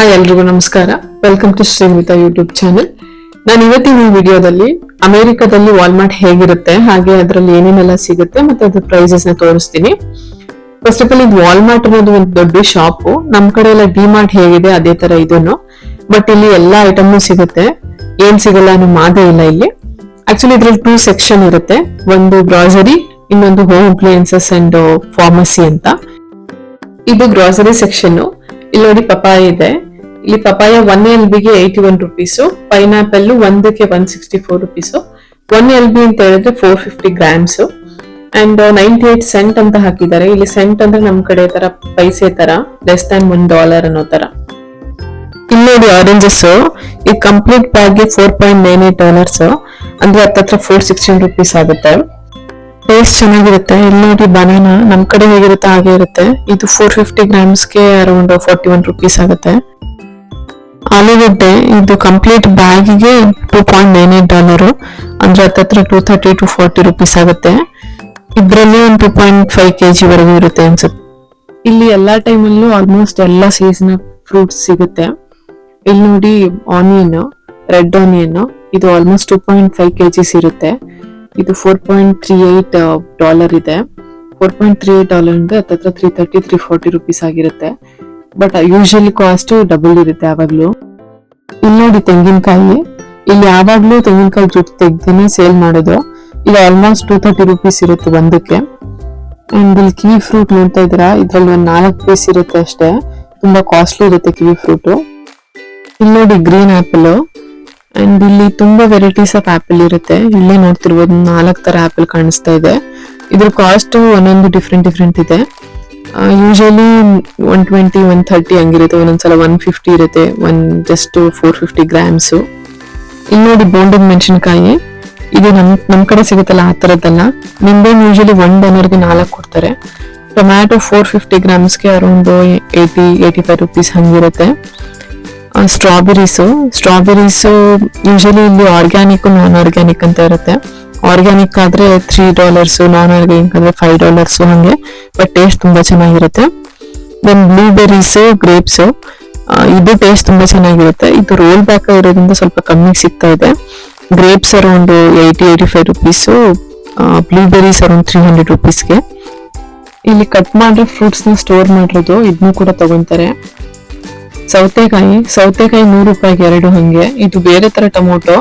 Hi ಎಲ್ರಿಗೂ ನಮಸ್ಕಾರ. Welcome to Shrimita YouTube channel. ನಾನು ಇವತ್ತಿನ ವಿಡಿಯೋದಲ್ಲಿ ಅಮೆರಿಕದಲ್ಲಿ ವಾಲ್ಮಾರ್ಟ್ ಹೇಗಿರುತ್ತೆ, ಹಾಗೆ ಅದರಲ್ಲಿ ಏನೇನೆಲ್ಲ ಸಿಗುತ್ತೆ ಮತ್ತೆ ಅದ್ರ ಪ್ರೈಸಸ್ ನ ತೋರಿಸ್ತೀನಿ. ಫಸ್ಟ್ ಆಫ್ ಆಲ್ ಇದು ವಾಲ್ಮಾರ್ಟ್ ಅನ್ನೋದು ಒಂದು ದೊಡ್ಡ ಶಾಪ್. ನಮ್ ಕಡೆ ಎಲ್ಲ ಡಿಮಾರ್ಟ್ ಹೇಗಿದೆ ಅದೇ ತರ ಇದನ್ನು, ಬಟ್ ಇಲ್ಲಿ ಎಲ್ಲಾ ಐಟಮ್ ಸಿಗುತ್ತೆ, ಏನ್ ಸಿಗಲ್ಲ ಅನ್ನೋ ಮಾದೇ ಇಲ್ಲ ಇಲ್ಲಿ. ಆಕ್ಚುಲಿ ಇದ್ರಲ್ಲಿ 2 ಸೆಕ್ಷನ್ ಇರುತ್ತೆ, ಒಂದು ಗ್ರಾಸರಿ, ಇನ್ನೊಂದು ಹೋಮ್ ಅಪ್ಲಯನ್ಸಸ್ ಅಂಡ್ ಫಾರ್ಮಸಿ ಅಂತ. ಇದು ಗ್ರಾಸರಿ ಸೆಕ್ಷನ್. ಇಲ್ಲಿ ನೋಡಿ ಪಪಾಯ ಇದೆ. ಇಲ್ಲಿ ಪಪಾಯ 1 LB ಗೆ 81 ರುಪೀಸು, ಪೈನಾಪಲ್ ಒಂದಕ್ಕೆ 164 ರುಪೀಸು, 1 LB ಅಂತ ಹೇಳಿದ್ರೆ 450 ಗ್ರಾಮ್ಸ್ ಅಂಡ್ 98 ಸೆಂಟ್ ಅಂತ ಹಾಕಿದ್ದಾರೆ. ಇಲ್ಲಿ ಸೆಂಟ್ ಅಂದ್ರೆ ನಮ್ ಕಡೆ ತರ ಪೈಸೆ ತರ, ಲೆಸ್ ದನ್ $1 ಅನ್ನೋ ತರ. ಇಲ್ಲಿ ನೋಡಿ ಆರೆಂಜಸ್, ಈ ಕಂಪ್ಲೀಟ್ ಬ್ಯಾಗ್ ಗೆ $4.98 ಅಂದ್ರೆ ಹತ್ತತ್ರ 416 ರುಪೀಸ್ ಆಗುತ್ತೆ. ಟೇಸ್ಟ್ ಚೆನ್ನಾಗಿರುತ್ತೆ. ಇಲ್ಲಿ ನೋಡಿ ಬನಾನಾ ನಮ್ ಕಡೆ ಹೇಗಿರುತ್ತೆ ಹಾಗೆ ಇರುತ್ತೆ. ಇದು 450 ಗ್ರಾಮ್ಸ್ಗೆ ಅರೌಂಡ್ 41 ರುಪೀಸ್ ಆಗುತ್ತೆ. ಆಲೂಗಡ್ಡೆ ಇದು ಕಂಪ್ಲೀಟ್ ಬ್ಯಾಗಿಗೆ $2.98 ಅಂದ್ರೆ ಹತ್ತತ್ರ 230 to 40 ರುಪೀಸ್ ಆಗುತ್ತೆ. ಇದ್ರಲ್ಲಿ ಒಂದು 2.5 kg ವರೆಗೂ ಇರುತ್ತೆ ಅನ್ಸುತ್ತೆ. ಇಲ್ಲಿ ಎಲ್ಲಾ ಟೈಮಲ್ಲೂ ಆಲ್ಮೋಸ್ಟ್ ಎಲ್ಲಾ ಸೀಸನ್ ಫ್ರೂಟ್ಸ್ ಸಿಗುತ್ತೆ. ಇಲ್ಲಿ ನೋಡಿ ಆನಿಯನ್, ರೆಡ್ ಆನಿಯನ್, ಇದು ಆಲ್ಮೋಸ್ಟ್ 2.5 kg ಇರುತ್ತೆ. ಇದು $4.38 ಇದೆ. $4.38 ಅಂದ್ರೆ ಹತ್ತತ್ರ 330 340 ರುಪೀಸ್ ಆಗಿರುತ್ತೆ. ಬಟ್ ಯೂಶಲಿ ಕಾಸ್ಟ್ ಡಬಲ್ ಇರುತ್ತೆ ಯಾವಾಗ್ಲೂ. ಇಲ್ಲಿ ನೋಡಿ ತೆಂಗಿನಕಾಯಿ, ಇಲ್ಲಿ ಯಾವಾಗ್ಲೂ ತೆಂಗಿನಕಾಯಿ ಜುಟ್ಟು ತೆಗ್ದೇನೆ ಸೇಲ್ ಮಾಡೋದು. ಇದು ಆಲ್ಮೋಸ್ಟ್ 230 ರುಪೀಸ್ ಇರುತ್ತೆ ಒಂದಕ್ಕೆ. ಅಂಡ್ ಇಲ್ಲಿ ಕಿವಿ ಫ್ರೂಟ್ ನೋಡ್ತಾ ಇದ್ದೀರಾ, ಇದ್ರಲ್ಲಿ ಒಂದು 4 ಪೀಸ್ ಇರುತ್ತೆ ಅಷ್ಟೇ, ತುಂಬಾ ಕಾಸ್ಟ್ಲಿ ಇರುತ್ತೆ ಕಿವಿ ಫ್ರೂಟ್. ಇಲ್ಲಿ ನೋಡಿ ಗ್ರೀನ್ ಆಪಲ್, ಅಂಡ್ ಇಲ್ಲಿ ತುಂಬಾ ವೆರೈಟೀಸ್ ಆಫ್ ಆಪಲ್ ಇರುತ್ತೆ. ಇಲ್ಲೇ ನೋಡ್ತಿರ್ಬೋದು 4 ತರ ಆಪಲ್ ಕಾಣಿಸ್ತಾ ಇದೆ. ಇದ್ರ ಕಾಸ್ಟ್ ಒಂದೊಂದು ಡಿಫ್ರೆಂಟ್ ಇದೆ. ಯೂಶಲಿ 120 130 ಹಂಗಿರುತ್ತೆ, ಒಂದೊಂದ್ಸಲ 150 ಇರುತ್ತೆ, ಜಸ್ಟ್ 450 ಗ್ರಾಮ್ಸ್. ಇಲ್ಲಿ ನೋಡಿ ಬೋಂಡದ ಮೆಣಸಿನಕಾಯಿ, ಇದು ನಮ್ ಕಡೆ ಸಿಗುತ್ತಲ್ಲ ಆ ತರದ್ದಲ್ಲ. ನಿಂಬೆ ಯೂಶಲಿ $1 ಗೆ 4 ಕೊಡ್ತಾರೆ. ಟೊಮ್ಯಾಟೊ 450 ಗ್ರಾಮ್ಸ್ಗೆ ಅರೌಂಡ್ 80-85 ರುಪೀಸ್ ಹಂಗಿರುತ್ತೆ. ಸ್ಟ್ರಾಬೆರೀಸ್ ಯೂಶಲಿ ಇಲ್ಲಿ ಆರ್ಗ್ಯಾನಿಕ್ ನಾನ್ ಆರ್ಗ್ಯಾನಿಕ್ ಅಂತ ಇರುತ್ತೆ. ಆರ್ಗ್ಯಾನಿಕ್ ಆದ್ರೆ $3, ನಾನ್ ಆರ್ಗ್ಯಾನಿಕ್ ಆದ್ರೆ $5 ಹಂಗೆ, ಬಟ್ ಟೇಸ್ಟ್ ತುಂಬಾ ಚೆನ್ನಾಗಿರುತ್ತೆ. ದೆನ್ ಬ್ಲೂಬೆರೀಸ್, ಗ್ರೇಪ್ಸ್, ಇದು ಟೇಸ್ಟ್ ತುಂಬಾ ಚೆನ್ನಾಗಿರುತ್ತೆ. ಇದು ರೋಲ್ ಬ್ಯಾಕ್ ಇರೋದ್ರಿಂದ ಸ್ವಲ್ಪ ಕಮ್ಮಿ ಸಿಗ್ತಾ ಇದೆ. Grapes around 80-85 rupees, blueberries around 300 ರುಪೀಸ್ಗೆ. ಇಲ್ಲಿ ಕಟ್ ಮಾಡಿರೋ ಫ್ರೂಟ್ಸ್ ನ ಸ್ಟೋರ್ ಮಾಡಿರೋದು, ಇದನ್ನು ಕೂಡ ತಗೊಂತಾರೆ. ಸೌತೆಕಾಯಿ $100 2 ಹಂಗೆ. ಇದು ಬೇರೆ ತರ ಟೊಮೊಟೊ,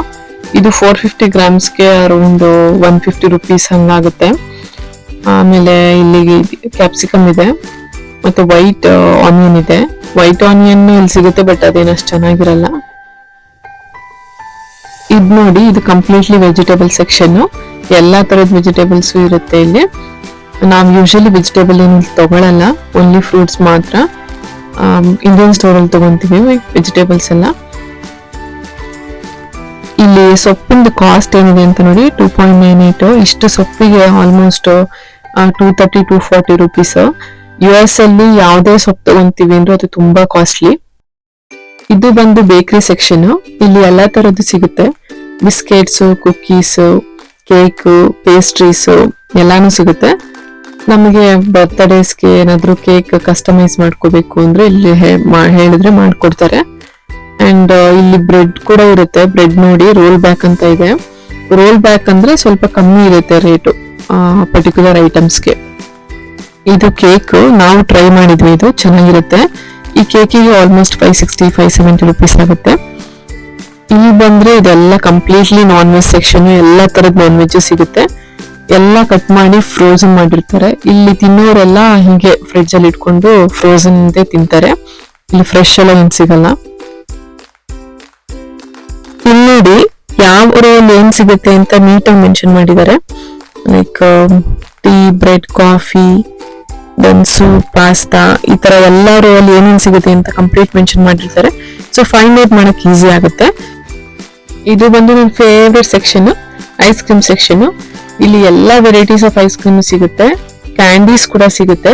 ಇದು 450 ಗ್ರಾಮ್ಸ್ಗೆ ಅರೌಂಡ್ 150 ರುಪೀಸ್ ಹಂಗಾಗುತ್ತೆ. ಆಮೇಲೆ ಇಲ್ಲಿ ಕ್ಯಾಪ್ಸಿಕಮ್ ಇದೆ, ಮತ್ತೆ ವೈಟ್ ಆನಿಯನ್ ಇದೆ. ವೈಟ್ ಆನಿಯನ್ ಇಲ್ಲಿ ಸಿಗುತ್ತೆ, ಬಟ್ ಅದೇನಷ್ಟು ಚೆನ್ನಾಗಿರಲ್ಲ. ಇದು ನೋಡಿ, ಇದು ಕಂಪ್ಲೀಟ್ಲಿ ವೆಜಿಟೇಬಲ್ ಸೆಕ್ಷನ್. ಎಲ್ಲಾ ತರದ ವೆಜಿಟೇಬಲ್ಸ್ ಇರುತ್ತೆ ಇಲ್ಲಿ. ನಾವು ಯೂಶಲಿ ವೆಜಿಟೇಬಲ್ ಏನು ತಗೊಳಲ್ಲ, ಓನ್ಲಿ ಫ್ರೂಟ್ಸ್ ಮಾತ್ರ. ಇಂಡಿಯನ್ ಸ್ಟೋರ್ ಅಲ್ಲಿ ತಗೊಂತೀವಿ ವೆಜಿಟೇಬಲ್ಸ್ ಎಲ್ಲ. ಇಲ್ಲಿ ಸೊಪ್ಪಿಂದು ಕಾಸ್ಟ್ ಏನಿದೆ ಅಂತ ನೋಡಿ, 2.98. ಇಷ್ಟು ಸೊಪ್ಪಿಗೆ ಆಲ್ಮೋಸ್ಟ್ 230 to 40 ರುಪೀಸ್. US ಅಲ್ಲಿ ಯಾವುದೇ ಸೊಪ್ಪು ತಗೊಂತೀವಿ ಅಂದ್ರೆ ಅದು ತುಂಬಾ ಕಾಸ್ಟ್ಲಿ. ಇದು ಬಂದು ಬೇಕರಿ ಸೆಕ್ಷನ್. ಇಲ್ಲಿ ಎಲ್ಲಾ ತರದ್ದು ಸಿಗುತ್ತೆ, ಬಿಸ್ಕೆಟ್ಸ್, ಕುಕ್ಕೀಸ್, ಕೇಕ್, ಪೇಸ್ಟ್ರೀಸ್ ಎಲ್ಲಾನು ಸಿಗುತ್ತೆ. ನಮಗೆ ಬರ್ತ್ಡೇಸ್ಗೆ ಏನಾದ್ರು ಕೇಕ್ ಕಸ್ಟಮೈಸ್ ಮಾಡ್ಕೋಬೇಕು ಅಂದ್ರೆ ಇಲ್ಲಿ ಹೇಳಿದ್ರೆ ಮಾಡ್ಕೊಡ್ತಾರೆ. ಅಂಡ್ ಇಲ್ಲಿ ಬ್ರೆಡ್ ಕೂಡ ಇರುತ್ತೆ. ಬ್ರೆಡ್ ನೋಡಿ ರೋಲ್ ಬ್ಯಾಕ್ ಅಂತ ಇದೆ. ರೋಲ್ ಬ್ಯಾಕ್ ಅಂದ್ರೆ ಸ್ವಲ್ಪ ಕಮ್ಮಿ ಇರುತ್ತೆ ರೇಟು ಪರ್ಟಿಕ್ಯುಲರ್ ಐಟಮ್ಸ್ಗೆ. ಇದು ಕೇಕ್ ನಾವು ಟ್ರೈ ಮಾಡಿದ್ವಿ, ಇದು ಚೆನ್ನಾಗಿರುತ್ತೆ. ಈ ಕೇಕಿಗೆ ಆಲ್ಮೋಸ್ಟ್ 560-570 ರುಪೀಸ್ ಆಗುತ್ತೆ. ಇಲ್ಲಿ ಬಂದ್ರೆ ಇದೆಲ್ಲ ಕಂಪ್ಲೀಟ್ಲಿ ನಾನ್ ವೆಜ್ ಸೆಕ್ಷನ್. ಎಲ್ಲಾ ತರದ ನಾನ್ ವೆಜ್ ಸಿಗುತ್ತೆ. ಎಲ್ಲ ಕಟ್ ಮಾಡಿ ಫ್ರೋಸನ್ ಮಾಡಿರ್ತಾರೆ. ಇಲ್ಲಿ ತಿನ್ನೋರೆಲ್ಲ ಹಿಂಗೆ ಫ್ರಿಡ್ಜ್ ಅಲ್ಲಿ ಇಟ್ಕೊಂಡು ಫ್ರೋಸನ್ ತಿಂತಾರೆ. ಇಲ್ಲಿ ಫ್ರೆಶ್ ಎಲ್ಲ ಏನ್ ಸಿಗಲ್ಲ. ಇಲ್ಲಿ ನೋಡಿ ಯಾವ ರೋಲ್ ಏನ್ ಸಿಗುತ್ತೆ ಅಂತ ನೀಟಾಗಿ ಮೆನ್ಷನ್ ಮಾಡಿದ್ದಾರೆ. Like tea, bread, coffee, then soup, pasta, ಈ ತರ ಎಲ್ಲಾ ರೋಲ್ ಏನೇನ್ ಸಿಗುತ್ತೆ ಅಂತ ಕಂಪ್ಲೀಟ್ ಮೆನ್ಷನ್ ಮಾಡಿರ್ತಾರೆ. ಸೊ ಫೈಂಡ್ ಔಟ್ ಮಾಡಕ್ ಈಸಿ ಆಗುತ್ತೆ. ಇದು ಬಂದು ನನ್ನ favourite section, ice cream section. ಇಲ್ಲಿ ಎಲ್ಲಾ ವೆರೈಟೀಸ್ ಆಫ್ ಐಸ್ ಕ್ರೀಮ್ ಸಿಗುತ್ತೆ, ಕ್ಯಾಂಡೀಸ್ ಕೂಡ ಸಿಗುತ್ತೆ.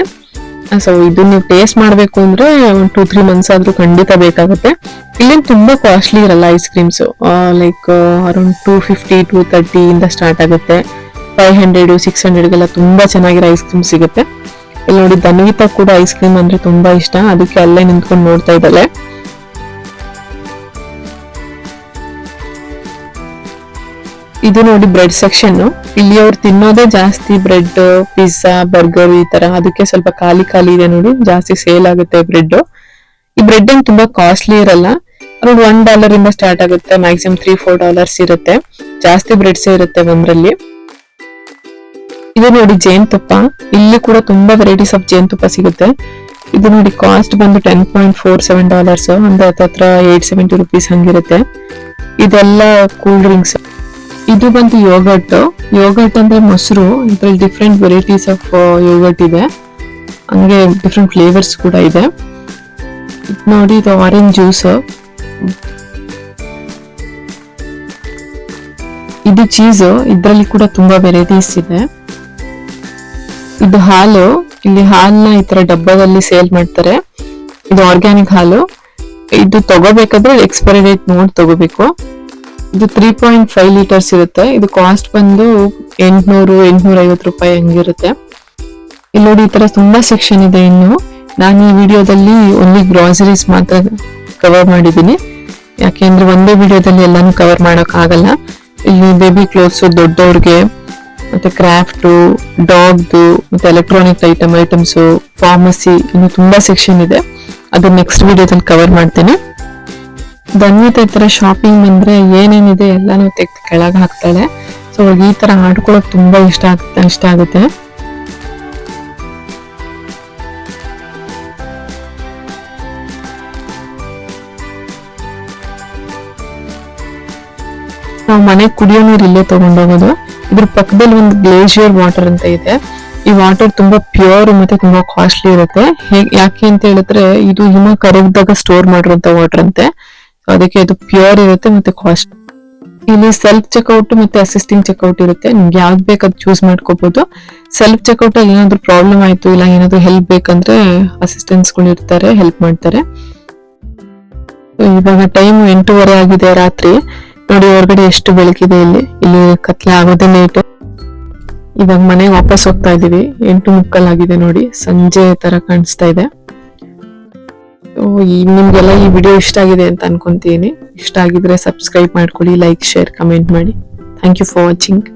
ಸೊ ಇದು ನೀವು ಟೇಸ್ಟ್ ಮಾಡ್ಬೇಕು ಅಂದ್ರೆ 2-3 ಮಂತ್ಸ್ ಆದ್ರೂ ಖಂಡಿತ ಬೇಕಾಗುತ್ತೆ. ಇಲ್ಲಿ ತುಂಬಾ ಕಾಸ್ಟ್ಲಿ ಇರಲ್ಲ ಐಸ್ ಕ್ರೀಮ್ಸ್. ಲೈಕ್ ಅರೌಂಡ್ 250-230 ಇಂದ ಸ್ಟಾರ್ಟ್ ಆಗುತ್ತೆ. 500-600ಗೆಲ್ಲ ತುಂಬಾ ಚೆನ್ನಾಗಿರೋ ಐಸ್ ಕ್ರೀಮ್ ಸಿಗುತ್ತೆ. ಇಲ್ಲಿ ನೋಡಿ ಧನ್ವಿತಾ ಕೂಡ ಐಸ್ ಕ್ರೀಮ್ ಅಂದ್ರೆ ತುಂಬಾ ಇಷ್ಟ, ಅದಕ್ಕೆ ಅಲ್ಲೇ ನಿಂತ್ಕೊಂಡು ನೋಡ್ತಾ ಇದ್ದಾಳೆ. ಇದು ನೋಡಿ ಬ್ರೆಡ್ ಸೆಕ್ಷನ್. ಇಲ್ಲಿ ಅವ್ರು ತಿನ್ನೋದೇ ಜಾಸ್ತಿ ಬ್ರೆಡ್, ಪಿಜ್ಜಾ, ಬರ್ಗರ್ ಈ ತರ. ಅದಕ್ಕೆ ಸ್ವಲ್ಪ ಖಾಲಿ ಖಾಲಿ ಇದೆ ನೋಡಿ, ಜಾಸ್ತಿ ಸೇಲ್ ಆಗುತ್ತೆ ಬ್ರೆಡ್. ಈ ಬ್ರೆಡ್ ಏನ್ ತುಂಬಾ ಕಾಸ್ಟ್ಲಿ ಇರಲ್ಲ, ಅರೌಂಡ್ $1 ಇಂದ ಸ್ಟಾರ್ಟ್ ಆಗುತ್ತೆ, ಮ್ಯಾಕ್ಸಿಮಮ್ $3-4 ಇರುತ್ತೆ. ಜಾಸ್ತಿ ಬ್ರೆಡ್ಸ್ ಇರುತ್ತೆ ಒಂದ್ರಲ್ಲಿ. ಇದು ನೋಡಿ ಜೇನುತುಪ್ಪ. ಇಲ್ಲಿ ಕೂಡ ತುಂಬಾ ವೆರೈಟೀಸ್ ಆಫ್ ಜೇನುತುಪ್ಪ ಸಿಗುತ್ತೆ. ಇದು ನೋಡಿ ಕಾಸ್ಟ್ ಬಂದು $10.47, ಅಂದ್ರೆ ಹತ್ರ $870 ಹಂಗಿರುತ್ತೆ. ಇದೆಲ್ಲ ಕೂಲ್ ಡ್ರಿಂಕ್ಸ್. ಇದು ಬಂದು ಯೋಗರ್ಟ್ ಅಂದ್ರೆ ಮೊಸರು. ಇದ್ರಲ್ಲಿ ಡಿಫ್ರೆಂಟ್ ವೆರೈಟೀಸ್ ಆಫ್ ಯೋಗರ್ಟ್ ಇದೆ, ಹಂಗೆ ಡಿಫ್ರೆಂಟ್ ಫ್ಲೇವರ್ಸ್ ಕೂಡ ಇದೆ. ನೋಡಿ ಇದು ಆರೆಂಜ್ ಜ್ಯೂಸ್. ಇದು ಚೀಸ್. ಇದ್ರಲ್ಲಿ ಕೂಡ ತುಂಬಾ ವೆರೈಟೀಸ್ ಇದೆ. ಇದು ಹಾಲು. ಇಲ್ಲಿ ಹಾಲನ್ನ ಈ ತರ ಡಬ್ಬದಲ್ಲಿ ಸೇಲ್ ಮಾಡ್ತಾರೆ. ಇದು ಆರ್ಗ್ಯಾನಿಕ್ ಹಾಲು. ಇದು ತಗೋಬೇಕಾದ್ರೆ ಎಕ್ಸ್ಪೈರಿ ಡೇಟ್ ನೋಡಿ ತಗೋಬೇಕು. ಇದು 3.5 ಲೀಟರ್ಸ್ ಇರುತ್ತೆ. ಇದು ಕಾಸ್ಟ್ ಬಂದು $800-850 ಹಂಗಿರುತ್ತೆ. ಇಲ್ಲಿ ನೋಡಿ ಈ ತರ ತುಂಬಾ ಸೆಕ್ಷನ್ ಇದೆ. ಇನ್ನು ನಾನು ಈ ವಿಡಿಯೋದಲ್ಲಿ ಓನ್ಲಿ ಗ್ರಾಸರೀಸ್ ಮಾತ್ರ ಕವರ್ ಮಾಡಿದ್ದೀನಿ, ಯಾಕೆಂದ್ರೆ ಒಂದೇ ವಿಡಿಯೋದಲ್ಲಿ ಎಲ್ಲಾನು ಕವರ್ ಮಾಡಕ್ ಆಗಲ್ಲ. ಇಲ್ಲಿ ಬೇಬಿ ಕ್ಲೋತ್ಸ್ ದೊಡ್ಡವ್ರಿಗೆ, ಮತ್ತೆ ಕ್ರಾಫ್ಟ್, ಡಾಗ್ದು, ಮತ್ತೆ ಎಲೆಕ್ಟ್ರಾನಿಕ್ ಐಟಮ್ಸ್, ಫಾರ್ಮಸಿ, ಇನ್ನು ತುಂಬಾ ಸೆಕ್ಷನ್ ಇದೆ. ಅದು ನೆಕ್ಸ್ಟ್ ವಿಡಿಯೋದಲ್ಲಿ ಕವರ್ ಮಾಡ್ತೇನೆ. ಧನ್ವಿತಾ ಈ ತರ ಶಾಪಿಂಗ್ ಬಂದ್ರೆ ಏನೇನಿದೆ ಎಲ್ಲಾನು ತೆಗ್ದು ಕೆಳಗೆ ಹಾಕ್ತಾಳೆ. ಸೊ ಅವ್ರಿಗೆ ಈ ತರ ಆಡ್ಕೊಳಕ್ ತುಂಬಾ ಇಷ್ಟ ಆಗುತ್ತೆ. ನಾವು ಮನೆಗೆ ಕುಡಿಯೋ ನೀರು ಇಲ್ಲೇ ತಗೊಂಡೋಗೋದು. ಇದ್ರ ಪಕ್ಕದಲ್ಲಿ ಒಂದು ಗ್ಲೇಷಿಯರ್ ವಾಟರ್ ಅಂತ ಇದೆ. ಈ ವಾಟರ್ ತುಂಬಾ ಪ್ಯೂರ್ ಮತ್ತೆ ತುಂಬಾ ಕಾಸ್ಟ್ಲಿ ಇರುತ್ತೆ. ಯಾಕೆ ಅಂತ ಹೇಳಿದ್ರೆ ಇದು ಹಿಮ ಕರಗಿದಾಗ ಸ್ಟೋರ್ ಮಾಡಿರುವಂತ ವಾಟರ್ ಅಂತೆ, ಅದಕ್ಕೆ ಇದು ಪ್ಯೂರ್ ಇರುತ್ತೆ ಮತ್ತೆ ಕಾಸ್ಟ್. ಇಲ್ಲಿ ಸೆಲ್ಫ್ ಚೆಕ್ಔಟ್ ಮತ್ತೆ ಅಸಿಸ್ಟಿಂಗ್ ಚೆಕ್ಔಟ್ ಇರುತ್ತೆ. ನಿಮ್ಗೆ ಯಾವ್ದು ಬೇಕು ಅದು ಚೂಸ್ ಮಾಡ್ಕೋಬಹುದು. ಸೆಲ್ಫ್ ಚೆಕ್ಔಟ್ ಅಲ್ಲಿ ಏನಾದ್ರು ಪ್ರಾಬ್ಲಮ್ ಆಯ್ತು, ಇಲ್ಲ ಏನಾದ್ರು ಹೆಲ್ಪ್ ಬೇಕಂದ್ರೆ ಅಸಿಸ್ಟೆಂಟ್ಸ್ ಗಳು ಇರ್ತಾರೆ, ಹೆಲ್ಪ್ ಮಾಡ್ತಾರೆ. ಇವಾಗ ಟೈಮ್ 8:30 ಆಗಿದೆ ರಾತ್ರಿ. ನೋಡಿ ಹೊರಗಡೆ ಎಷ್ಟು ಬೆಳಕಿದೆ. ಇಲ್ಲಿ ಕತ್ಲೆ ಆಗೋದೇ ಲೇಟ್. ಇವಾಗ ಮನೆಗೆ ವಾಪಸ್ ಹೋಗ್ತಾ ಇದೀವಿ. 8:30 ಆಗಿದೆ ನೋಡಿ, ಸಂಜೆ ತರ ಕಾಣಿಸ್ತಾ ಇದೆ. ನಿಮ್ಗೆಲ್ಲ ಈ ವಿಡಿಯೋ ಇಷ್ಟ ಆಗಿದೆ ಅಂತ ಅನ್ಕೊಂತೀನಿ. ಇಷ್ಟ ಆಗಿದ್ರೆ ಸಬ್ಸ್ಕ್ರೈಬ್ ಮಾಡ್ಕೊಳ್ಳಿ, ಲೈಕ್, ಶೇರ್, ಕಮೆಂಟ್ ಮಾಡಿ. Thank you for watching.